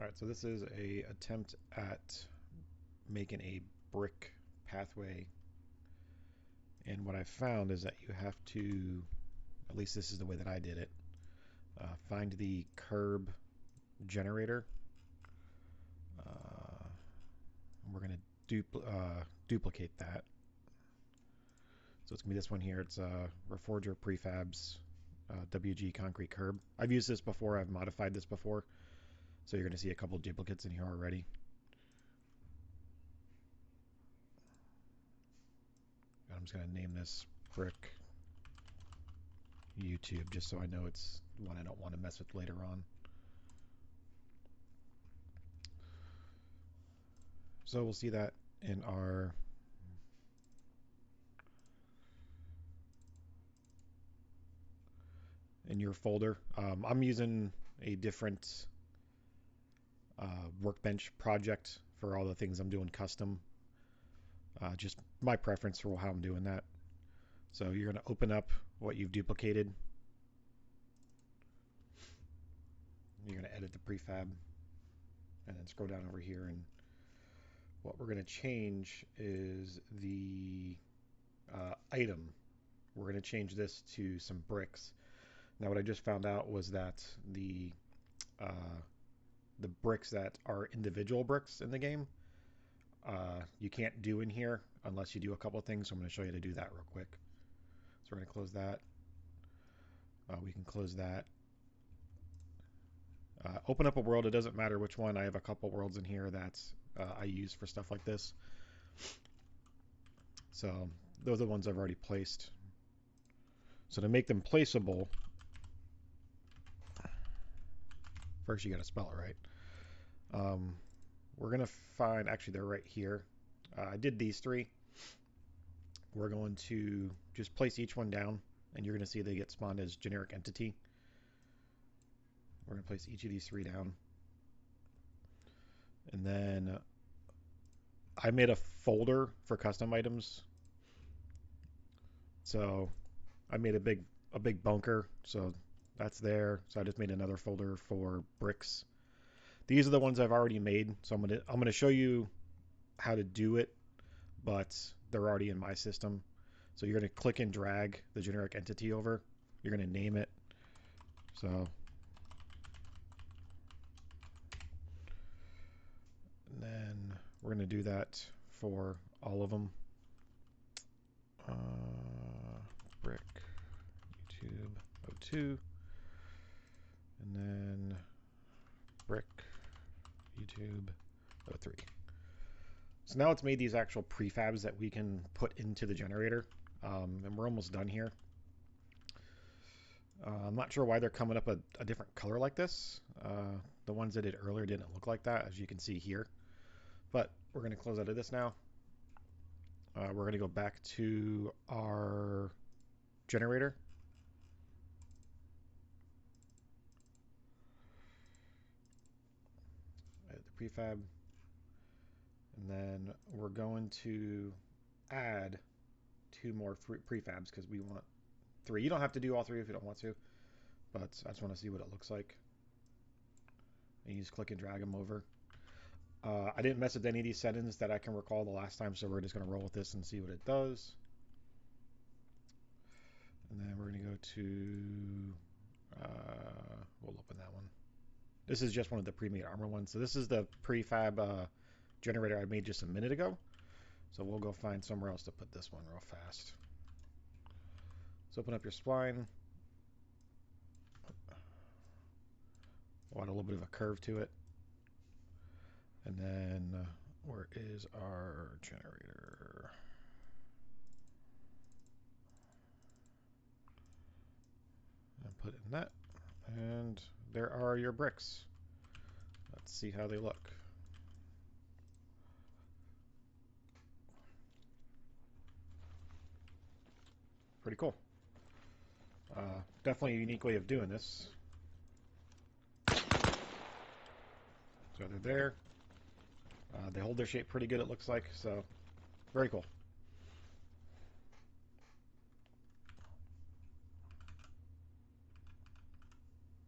All right, so this is a attempt at making a brick pathway, and what I found is that you have to, at least this is the way that I did it, find the curb generator. We're going to duplicate that. So it's going to be this one here. It's Reforger Prefabs WG Concrete Curb. I've used this before. I've modified this before. So you're going to see a couple duplicates in here already. I'm just going to name this brick YouTube just so I know it's one I don't want to mess with later on. So we'll see that in your folder. I'm using a different workbench project for all the things I'm doing custom. Just my preference for how I'm doing that. So you're going to open up what you've duplicated. You're going to edit the prefab and then scroll down over here, and what we're going to change is the item. We're going to change this to some bricks. Now what I just found out was that the bricks that are individual bricks in the game, you can't do in here unless you do a couple of things. So I'm going to show you to do that real quick. So we're going to close that. We can close that. Open up a world. It doesn't matter which one. I have a couple worlds in here that I use for stuff like this. So those are the ones I've already placed. So to make them placeable, first you got to spell it right. We're going to find, actually they're right here. I did these three. We're going to just place each one down, and you're going to see they get spawned as generic entity. We're going to place each of these three down. And then I made a folder for custom items. So I made a big bunker, so that's there. So I just made another folder for bricks. These are the ones I've already made, so I'm gonna show you how to do it, but they're already in my system. So you're gonna click and drag the generic entity over. You're gonna name it. So and then we're gonna do that for all of them. Brick YouTube 02, and then brick YouTube 03. So now it's made these actual prefabs that we can put into the generator, and we're almost done here. I'm not sure why they're coming up a different color like this. The ones I did earlier didn't look like that, as you can see here. But we're going to close out of this now. We're going to go back to our generator. Edit the prefab. And then we're going to add two more prefabs because we want three. You don't have to do all three if you don't want to, but I just want to see what it looks like. And you just click and drag them over. I didn't mess with any of these settings that I can recall the last time, so we're just going to roll with this and see what it does. And then we're going to go to, we'll open that one. This is just one of the pre-made ARMA ones. So this is the prefab generator I made just a minute ago. So we'll go find somewhere else to put this one real fast. So open up your spline. We'll add a little bit of a curve to it. And then where is our generator? And put in that. And there are your bricks. Let's see how they look. Pretty cool. Definitely a unique way of doing this. So they're there. They hold their shape pretty good, it looks like. So very cool.